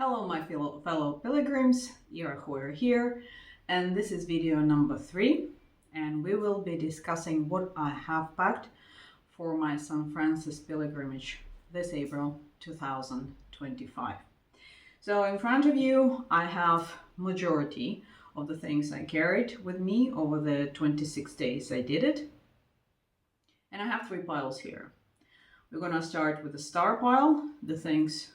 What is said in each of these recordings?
Hello my fellow pilgrims, Ira here, and this is video number 3, and we will be discussing what I have packed for my St. Francis pilgrimage this April 2025. So in front of you I have majority of the things I carried with me over the 26 days I did it, and I have 3 piles here. We're going to start with the star pile, the things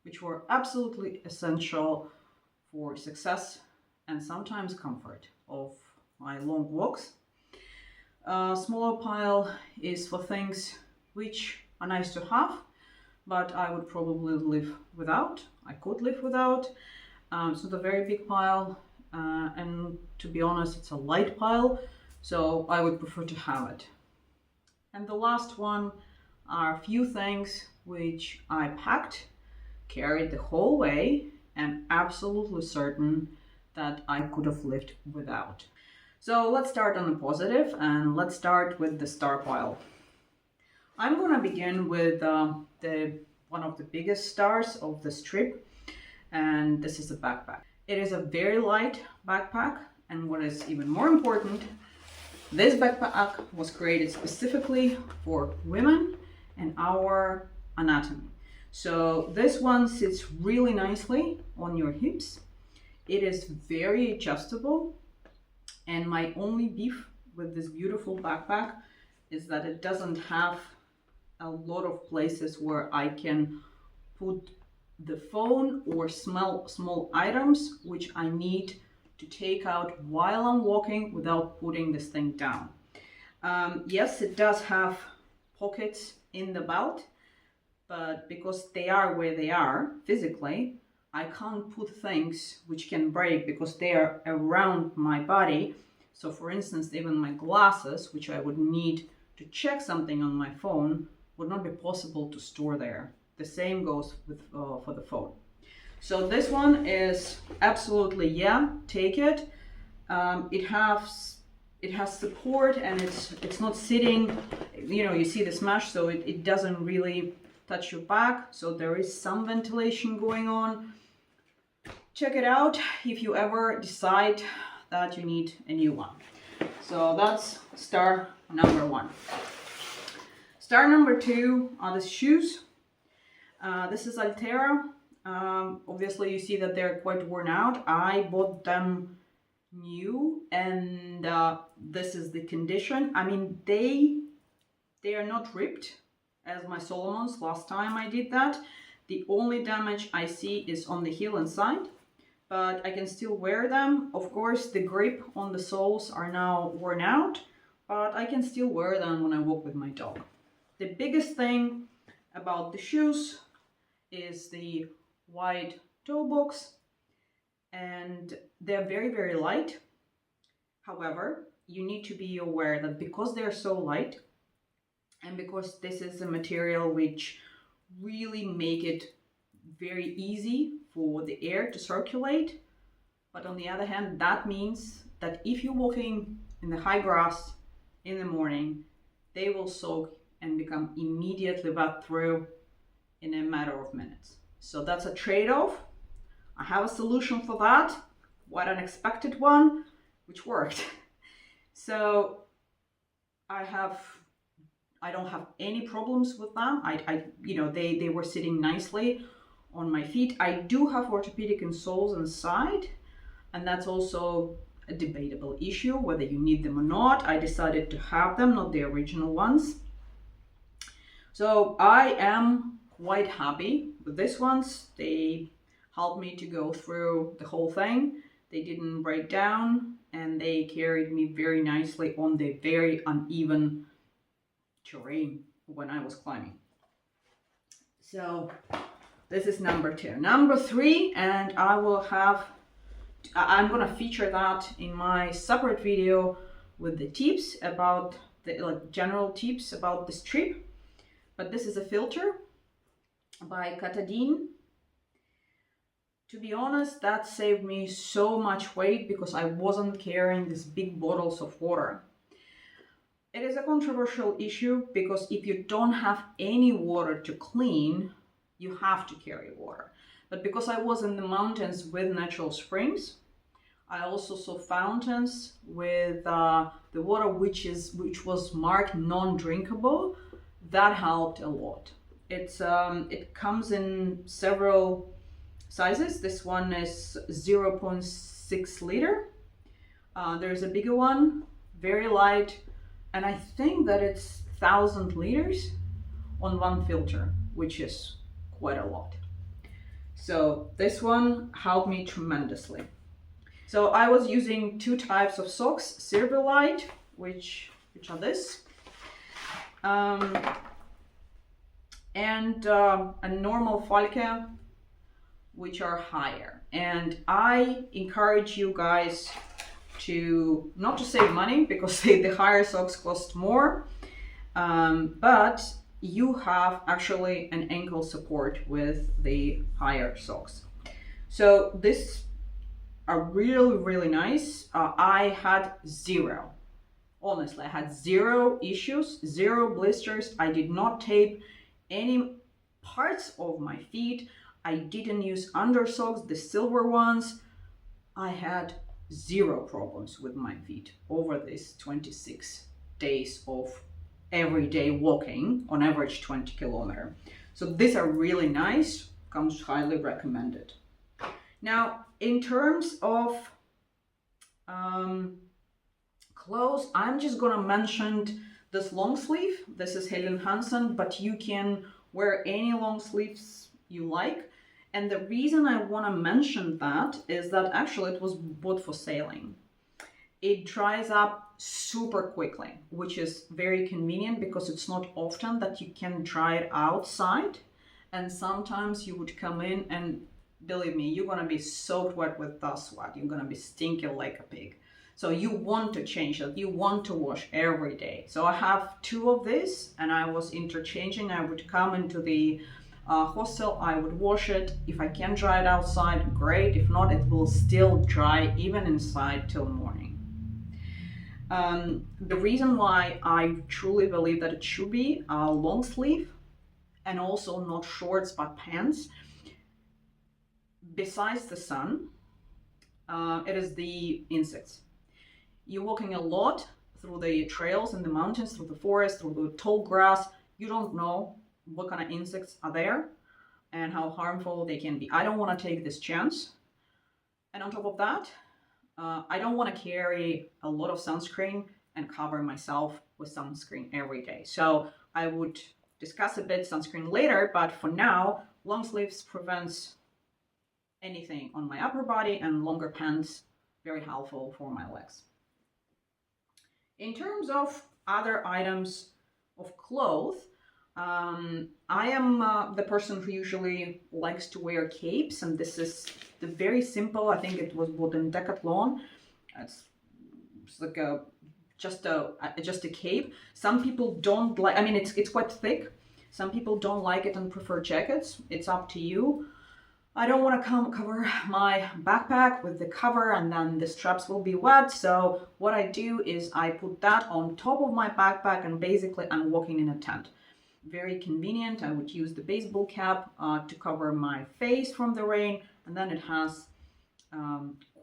which were absolutely essential for success and sometimes comfort of my long walks. A smaller pile is for things which are nice to have, but I would probably live without. I could live without. So the very big pile, and to be honest, it's a light pile, so I would prefer to have it. And the last one are a few things which I packed, carried the whole way, and absolutely certain that I could have lived without. So let's start on the positive, and let's start with the star pile. I'm going to begin with one of the biggest stars of this trip, and this is a backpack. It is a very light backpack, and what is even more important, this backpack was created specifically for women and our anatomy. So this one sits really nicely on your hips. It is very adjustable, and my only beef with this beautiful backpack is that it doesn't have a lot of places where I can put the phone or small items which I need to take out while I'm walking without putting this thing down. Yes, it does have pockets in the belt, but because they are where they are physically, I can't put things which can break because they are around my body. So for instance, even my glasses, which I would need to check something on my phone, would not be possible to store there. The same goes with for the phone. So this one is absolutely, yeah, take it. It has support, and it's not sitting, you see the smash, so it doesn't really touch your back, so there is some ventilation going on. Check it out if you ever decide that you need a new one. So that's star number 1. Star number 2 are the shoes. This is Altera. Obviously you see that they're quite worn out. I bought them new, and this is the condition. I mean, they are not ripped as my Solomon's last time I did that. The only damage I see is on the heel inside, but I can still wear them. Of course, the grip on the soles are now worn out, but I can still wear them when I walk with my dog. The biggest thing about the shoes is the wide toe box, and they're very, very light. However, you need to be aware that because they're so light, and because this is a material which really make it very easy for the air to circulate, but on the other hand, that means that if you're walking in the high grass in the morning, they will soak and become immediately wet through in a matter of minutes. So that's a trade-off. I have a solution for that, quite an unexpected one, which worked. So I don't have any problems with them. They were sitting nicely on my feet. I do have orthopedic insoles inside, and that's also a debatable issue whether you need them or not. I decided to have them, not the original ones. So I am quite happy with these ones. They helped me to go through the whole thing. They didn't break down, and they carried me very nicely on the very uneven terrain when I was climbing. So this is number 2. Number 3, and I'm gonna feature that in my separate video with the tips about the general tips about this trip. But this is a filter by Katadyn. To be honest, that saved me so much weight because I wasn't carrying these big bottles of water. It is a controversial issue because if you don't have any water to clean, you have to carry water. But because I was in the mountains with natural springs, I also saw fountains with the water which was marked non-drinkable. That helped a lot. It comes in several sizes. This one is 0.6 liter. There's a bigger one, very light, and I think that it's 1,000 liters on one filter, which is quite a lot. So this one helped me tremendously. So I was using two types of socks, Silverlight, which are this, and a normal Falke, which are higher. And I encourage you guys to not to save money, because the higher socks cost more, but you have actually an ankle support with the higher socks. So this are really, really nice. I had zero. Honestly, I had zero issues, zero blisters. I did not tape any parts of my feet. I didn't use under socks, the silver ones. I had zero problems with my feet over these 26 days of everyday walking, on average 20 kilometers. So these are really nice, comes highly recommended. Now, in terms of clothes, I'm just gonna mention this long sleeve. This is Helly Hansen, but you can wear any long sleeves you like. And the reason I want to mention that is that actually it was bought for sailing. It dries up super quickly, which is very convenient because it's not often that you can dry it outside. And sometimes you would come in and, believe me, you're going to be soaked wet with dust sweat. You're going to be stinking like a pig. So you want to change that. You want to wash every day. So I have two of this, and I was interchanging. I would come into the hostel, I would wash it. If I can dry it outside, great. If not, it will still dry even inside till morning. The reason why I truly believe that it should be a long sleeve and also not shorts but pants, besides the sun, it is the insects. You're walking a lot through the trails in the mountains, through the forest, through the tall grass. You don't know what kind of insects are there and how harmful they can be. I don't want to take this chance. And on top of that, I don't want to carry a lot of sunscreen and cover myself with sunscreen every day. So I would discuss a bit sunscreen later, but for now, long sleeves prevents anything on my upper body, and longer pants, very helpful for my legs. In terms of other items of clothes, I am the person who usually likes to wear capes, and this is the very simple. I think it was bought in Decathlon. It's like just a cape. Some people don't like. I mean, it's quite thick. Some people don't like it and prefer jackets. It's up to you. I don't want to cover my backpack with the cover and then the straps will be wet. So what I do is I put that on top of my backpack, and basically I'm walking in a tent. Very convenient. I would use the baseball cap to cover my face from the rain, and then it has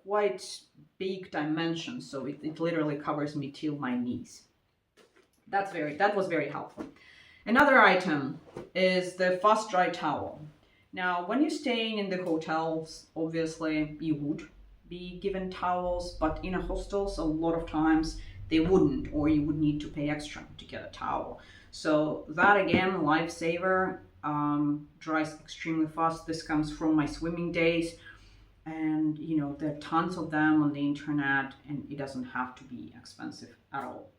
quite big dimensions, so it literally covers me till my knees. That was very helpful. Another item is the fast dry towel. Now, when you're staying in the hotels, obviously you would be given towels, but in a hostels, a lot of times they wouldn't, or you would need to pay extra to get a towel. So that again, lifesaver, dries extremely fast. This comes from my swimming days, and you know, there are tons of them on the internet, and it doesn't have to be expensive at all.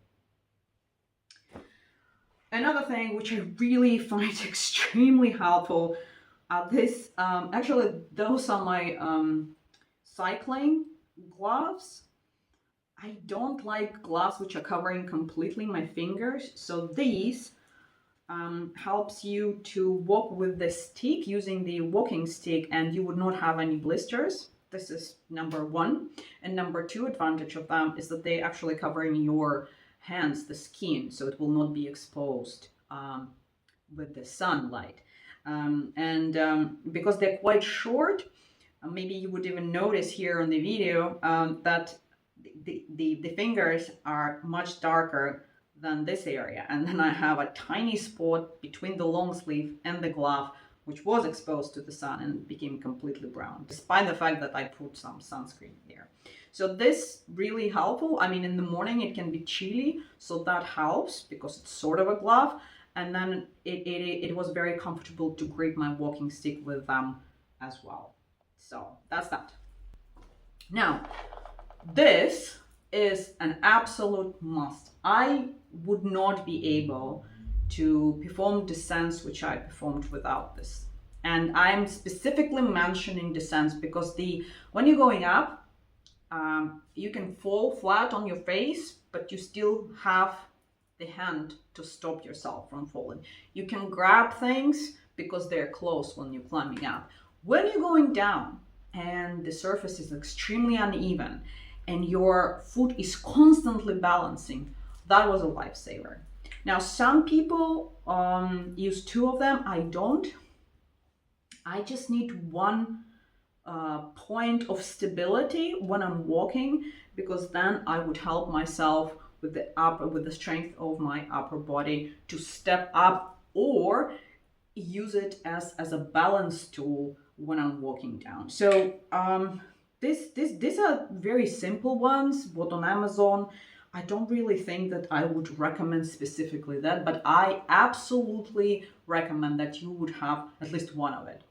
Another thing which I really find extremely helpful, actually those are my cycling gloves. I don't like gloves which are covering completely my fingers, so these helps you to walk with the stick, using the walking stick, and you would not have any blisters. This is number one. And number two advantage of them is that they actually covering your hands, the skin, so it will not be exposed with the sunlight. Because they're quite short, maybe you would even notice here on the video that the fingers are much darker than this area. And then I have a tiny spot between the long sleeve and the glove, which was exposed to the sun and became completely brown, despite the fact that I put some sunscreen there. So this really helpful. I mean, in the morning it can be chilly, so that helps because it's sort of a glove. And then it was very comfortable to grip my walking stick with them as well. So that's that. Now, this is an absolute must. I would not be able to perform descents which I performed without this. And I'm specifically mentioning descents because when you're going up, you can fall flat on your face, but you still have the hand to stop yourself from falling. You can grab things because they're close when you're climbing up. When you're going down and the surface is extremely uneven and your foot is constantly balancing, that was a lifesaver. Now, some people use two of them. I don't. I just need one point of stability when I'm walking, because then I would help myself with the strength of my upper body to step up, or use it as a balance tool when I'm walking down. So these are very simple ones, bought on Amazon. I don't really think that I would recommend specifically that, but I absolutely recommend that you would have at least one of it.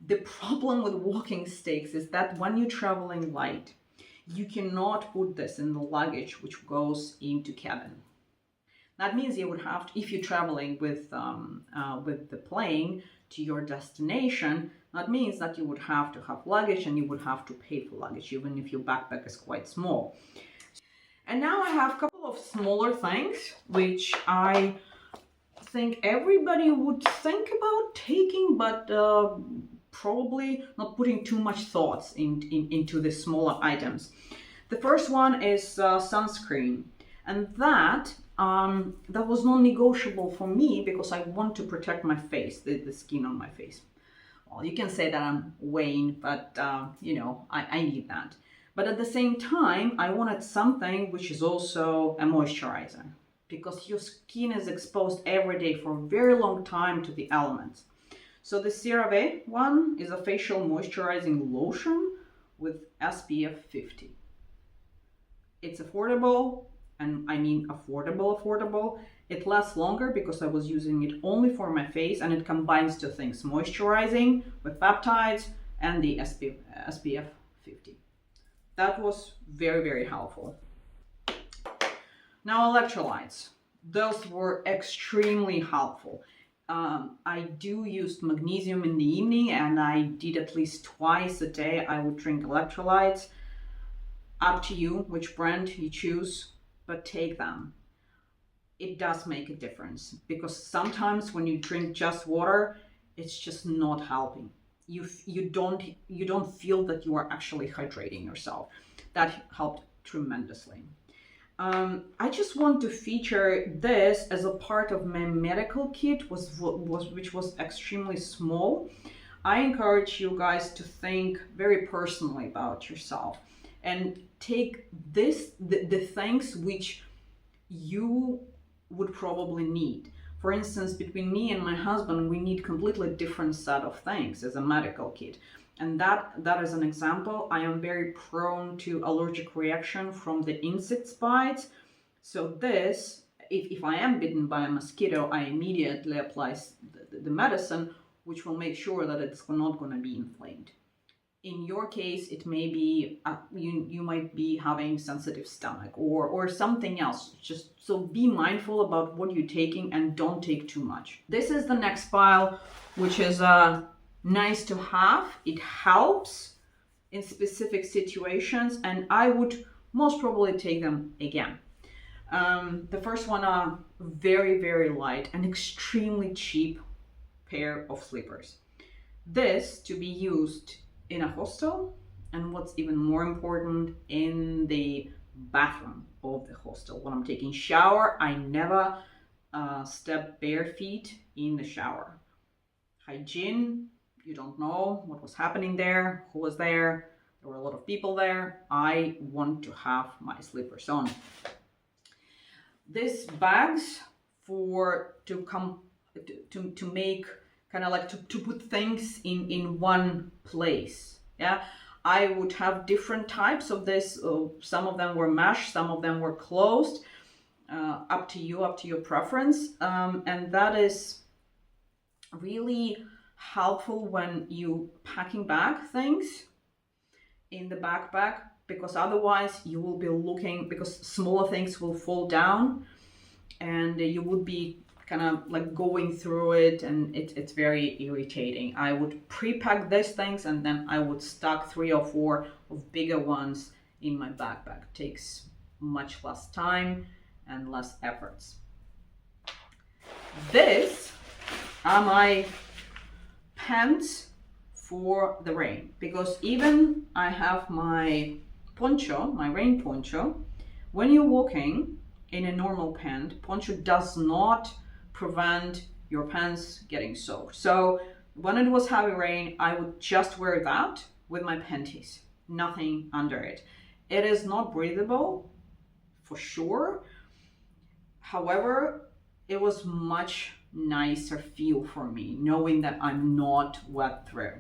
The problem with walking sticks is that when you're traveling light, you cannot put this in the luggage which goes into cabin. That means you would have to, if you're traveling with the plane to your destination, that means that you would have to have luggage and you would have to pay for luggage, even if your backpack is quite small. And now I have a couple of smaller things which I think everybody would think about taking, but probably not putting too much thoughts into the smaller items. The first one is sunscreen, and that was non-negotiable for me because I want to protect my face, the skin on my face. Well, you can say that I'm vain, but I need that. But at the same time, I wanted something which is also a moisturizer, because your skin is exposed every day for a very long time to the elements. So the CeraVe one is a facial moisturizing lotion with SPF 50. It's affordable, and I mean affordable. It lasts longer because I was using it only for my face, and it combines two things: moisturizing with peptides and the SPF 50. That was very, very helpful. Now, electrolytes. Those were extremely helpful. I do use magnesium in the evening, and I did at least twice a day. I would drink electrolytes. Up to you which brand you choose, but take them. It does make a difference, because sometimes when you drink just water, it's just not helping. You don't feel that you are actually hydrating yourself. That helped tremendously. I just want to feature this as a part of my medical kit, which was extremely small. I encourage you guys to think very personally about yourself and take the things which you would probably need. For instance, between me and my husband, we need completely different set of things as a medical kit. And that is an example. I am very prone to allergic reaction from the insect bites. So this, if I am bitten by a mosquito, I immediately apply the medicine, which will make sure that it's not going to be inflamed. In your case, it may be, you might be having sensitive stomach or something else. Just so be mindful about what you're taking and don't take too much. This is the next pile, which is nice to have. It helps in specific situations, and I would most probably take them again. The first one are very, very light and extremely cheap pair of slippers. This to be used in a hostel, and what's even more important, in the bathroom of the hostel. When I'm taking shower, I never step bare feet in the shower. hygiene. You don't know what was happening there, who was there. There were a lot of people there. I want to have my slippers on. These bags to make kind of like to put things in one place. Yeah, I would have different types of this. Some of them were mesh, some of them were closed. Up to you, up to your preference. And that is really helpful when you packing bag things in the backpack, because otherwise you will be looking, because smaller things will fall down and you would be kind of like going through it, and it's very irritating. I would pre-pack these things and then I would stock 3 or 4 of bigger ones in my backpack. It takes much less time and less efforts. This are my pants for the rain, because even I have my poncho, my rain poncho. When you're walking in a normal pant, poncho does not prevent your pants getting soaked. So when it was heavy rain, I would just wear that with my panties, nothing under it. It is not breathable for sure. However, it was much nicer feel for me knowing that I'm not wet through.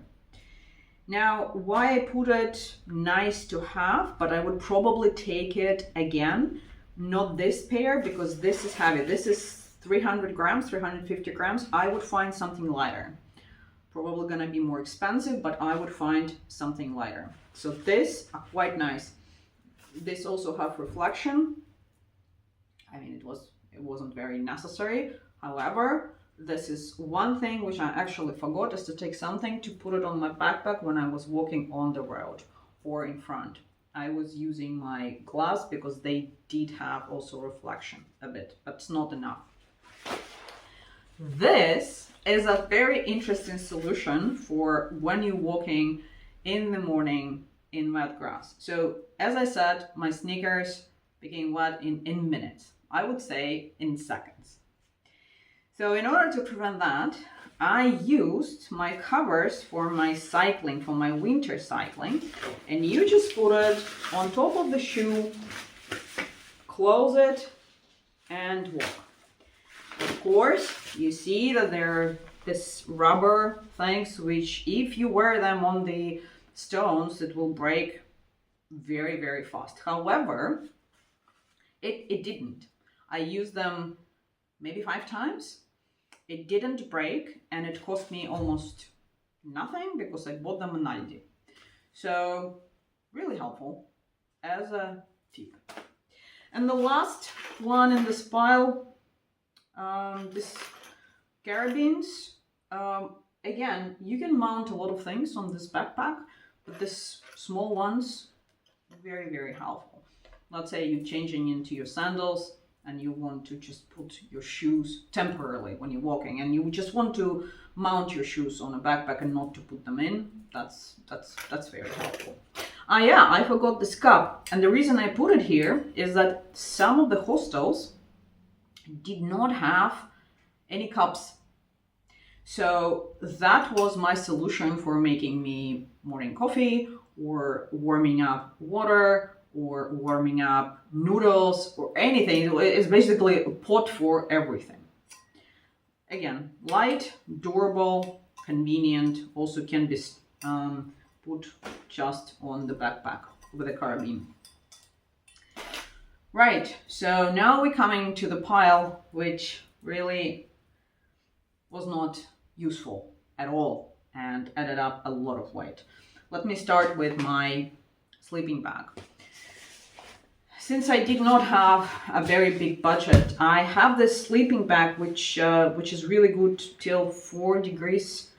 Now, why I put it nice to have, but I would probably take it again, not this pair, because this is heavy. This is 300 grams, 350 grams. I would find something lighter. Probably gonna be more expensive, but I would find something lighter. So this are quite nice. This also have reflection. I mean, it wasn't very necessary. However, this is one thing which I actually forgot, is to take something to put it on my backpack when I was walking on the road or in front. I was using my glass because they did have also reflection a bit, but it's not enough. This is a very interesting solution for when you're walking in the morning in wet grass. So as I said, my sneakers became wet in minutes. I would say in seconds. So in order to prevent that, I used my covers for my cycling, for my winter cycling, and you just put it on top of the shoe, close it, and walk. Of course, you see that there are this rubber things, which if you wear them on the stones, it will break very, very fast. However, it didn't. I used them maybe 5 times. It didn't break, and it cost me almost nothing because I bought them in Aldi. So really helpful as a tip. And the last one in this pile, this carabines. Again, you can mount a lot of things on this backpack, but this small ones, very, very helpful. Let's say you're changing into your sandals and you want to just put your shoes temporarily when you're walking, and you just want to mount your shoes on a backpack and not to put them in. That's very helpful. Yeah, I forgot this cup, and the reason I put it here is that some of the hostels did not have any cups. So that was my solution for making me morning coffee or warming up water or warming up noodles or anything. It's basically a pot for everything. Again, light, durable, convenient, also can be put just on the backpack with a carabine. Right, so now we're coming to the pile, which really was not useful at all and added up a lot of weight. Let me start with my sleeping bag. Since I did not have a very big budget, I have this sleeping bag which is really good till 4 degrees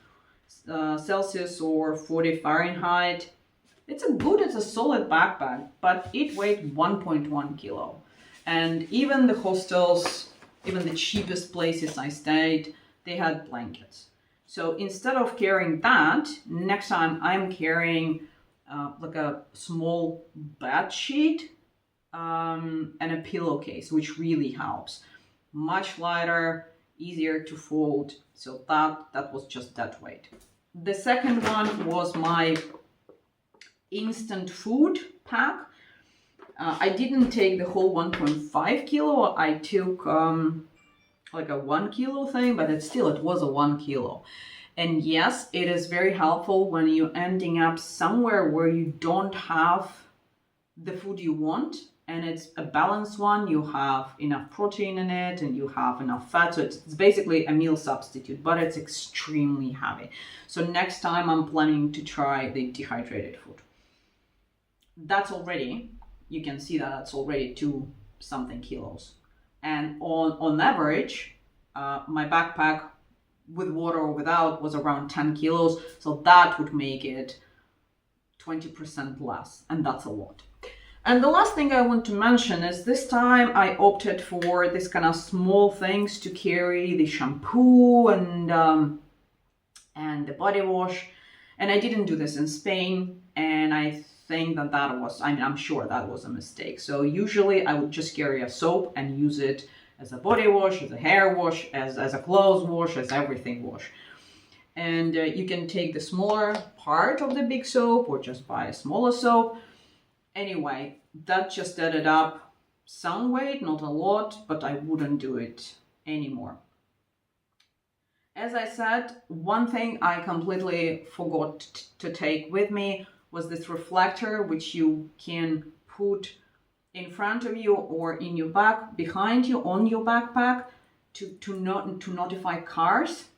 Celsius or 40 Fahrenheit. It's a solid backpack, but it weighed 1.1 kilo. And even the hostels, even the cheapest places I stayed, they had blankets. So instead of carrying that, next time I'm carrying like a small bed sheet and a pillowcase, which really helps. Much lighter, easier to fold. So that was just that weight. The second one was my instant food pack. I didn't take the whole 1.5 kilo. I took like a 1 kilo thing, but it was a 1 kilo. And yes, it is very helpful when you're ending up somewhere where you don't have the food you want, and it's a balanced one. You have enough protein in it and you have enough fat. So it's basically a meal substitute, but it's extremely heavy. So next time I'm planning to try the dehydrated food. That's already, you can see that that's already 2 something kilos. And on average, my backpack with water or without was around 10 kilos. So that would make it 20% less, and that's a lot. And the last thing I want to mention is this time I opted for this kind of small things to carry, the shampoo and the body wash. And I didn't do this in Spain, and I think that was, I'm sure that was a mistake. So usually I would just carry a soap and use it as a body wash, as a hair wash, as a clothes wash, as everything wash. And you can take the smaller part of the big soap or just buy a smaller soap. Anyway, that just added up some weight, not a lot, but I wouldn't do it anymore. As I said, one thing I completely forgot to take with me was this reflector, which you can put in front of you or in your back, behind you, on your backpack to notify cars.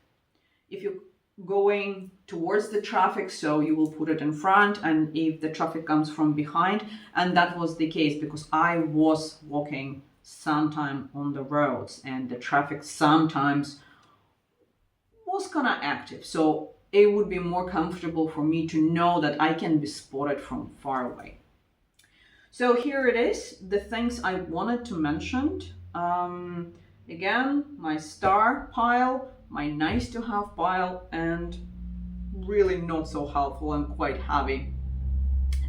If you're going towards the traffic, so you will put it in front, and if the traffic comes from behind. And that was the case because I was walking sometime on the roads and the traffic sometimes was kind of active, so it would be more comfortable for me to know that I can be spotted from far away. So here it is, the things I wanted to mention. Again, my star pile, my nice to have pile, and really not so helpful and quite heavy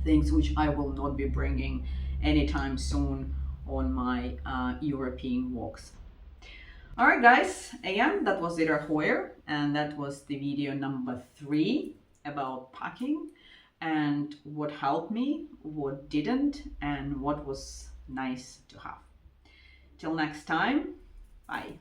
things which I will not be bringing anytime soon on my European walks. Alright guys, again, that was Ida Hoyer, and that was the video number 3 about packing and what helped me, what didn't, and what was nice to have. Till next time, bye.